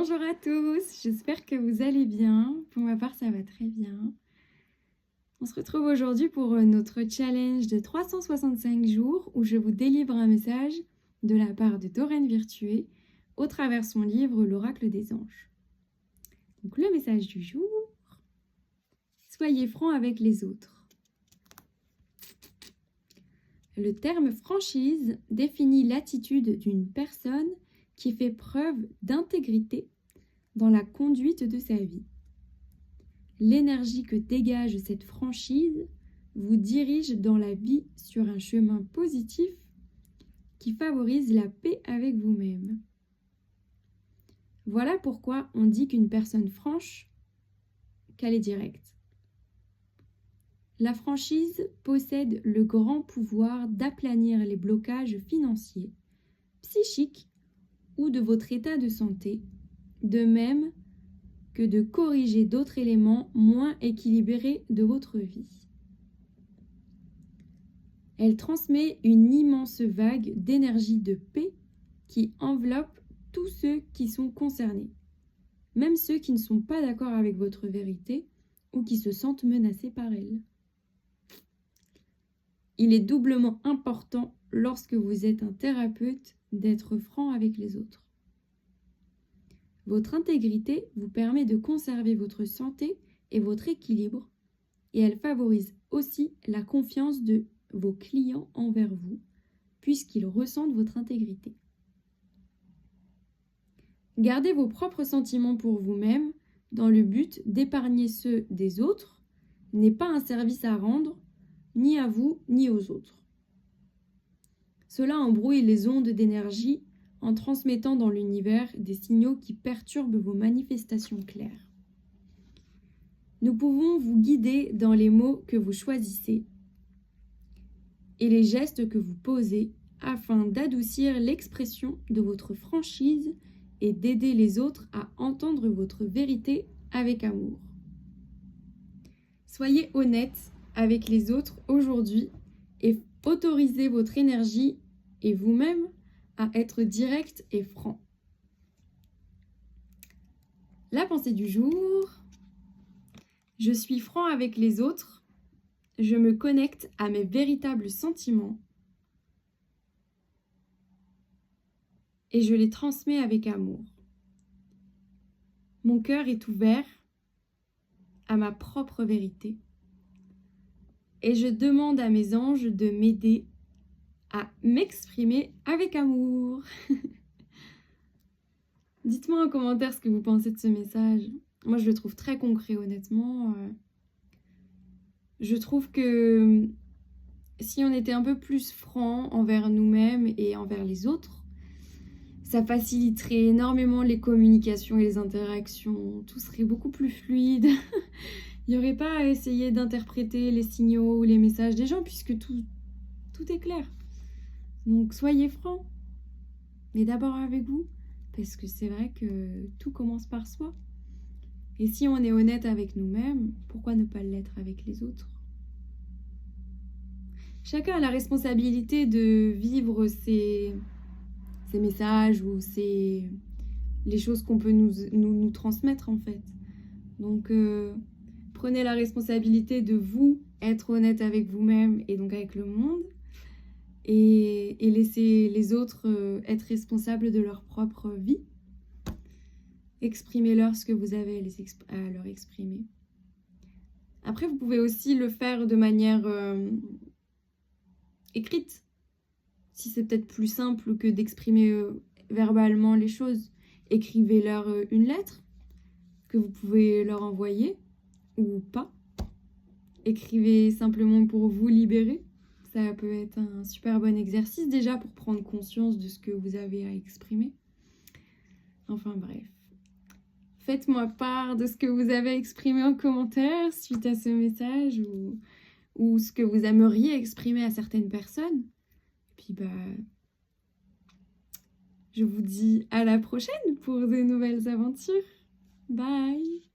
Bonjour à tous, j'espère que vous allez bien. Pour ma part, ça va très bien. On se retrouve aujourd'hui pour notre challenge de 365 jours où je vous délivre un message de la part de Doreen Virtué au travers son livre L'Oracle des Anges. Donc le message du jour, soyez francs avec les autres. Le terme franchise définit l'attitude d'une personne qui fait preuve d'intégrité dans la conduite de sa vie. L'énergie que dégage cette franchise vous dirige dans la vie sur un chemin positif qui favorise la paix avec vous-même. Voilà pourquoi on dit qu'une personne franche, qu'elle est directe. La franchise possède le grand pouvoir d'aplanir les blocages financiers, psychiques ou de votre état de santé, de même que de corriger d'autres éléments moins équilibrés de votre vie. Elle transmet une immense vague d'énergie de paix qui enveloppe tous ceux qui sont concernés, même ceux qui ne sont pas d'accord avec votre vérité ou qui se sentent menacés par elle. Il est doublement important lorsque vous êtes un thérapeute d'être franc avec les autres. Votre intégrité vous permet de conserver votre santé et votre équilibre et elle favorise aussi la confiance de vos clients envers vous puisqu'ils ressentent votre intégrité. Gardez vos propres sentiments pour vous-même dans le but d'épargner ceux des autres n'est pas un service à rendre ni à vous ni aux autres. Cela embrouille les ondes d'énergie en transmettant dans l'univers des signaux qui perturbent vos manifestations claires. Nous pouvons vous guider dans les mots que vous choisissez et les gestes que vous posez afin d'adoucir l'expression de votre franchise et d'aider les autres à entendre votre vérité avec amour. Soyez honnête avec les autres aujourd'hui et autorisez votre énergie et vous-même à être direct et franc. La pensée du jour. Je suis franc avec les autres. Je me connecte à mes véritables sentiments. Et je les transmets avec amour. Mon cœur est ouvert à ma propre vérité. Et je demande à mes anges de m'aider à m'exprimer avec amour. Dites-moi en commentaire ce que vous pensez de ce message. Moi, je le trouve très concret, honnêtement. Je trouve que si on était un peu plus franc envers nous-mêmes et envers les autres, ça faciliterait énormément les communications et les interactions. Tout serait beaucoup plus fluide. Il n'y aurait pas à essayer d'interpréter les signaux ou les messages des gens puisque tout est clair. Donc soyez francs, mais d'abord avec vous, parce que c'est vrai que tout commence par soi. Et si on est honnête avec nous-mêmes, pourquoi ne pas l'être avec les autres ? Chacun a la responsabilité de vivre ses messages ou les choses qu'on peut nous transmettre en fait. Donc prenez la responsabilité de vous être honnête avec vous-même et donc avec le monde. Et laisser les autres être responsables de leur propre vie. Exprimez-leur ce que vous avez à leur exprimer. Après, vous pouvez aussi le faire de manière écrite, si c'est peut-être plus simple que d'exprimer verbalement les choses. Écrivez-leur une lettre que vous pouvez leur envoyer ou pas. Écrivez simplement pour vous libérer. Ça peut être un super bon exercice déjà pour prendre conscience de ce que vous avez à exprimer. Enfin bref. Faites-moi part de ce que vous avez exprimé en commentaire suite à ce message ou ce que vous aimeriez exprimer à certaines personnes. Puis je vous dis à la prochaine pour de nouvelles aventures. Bye!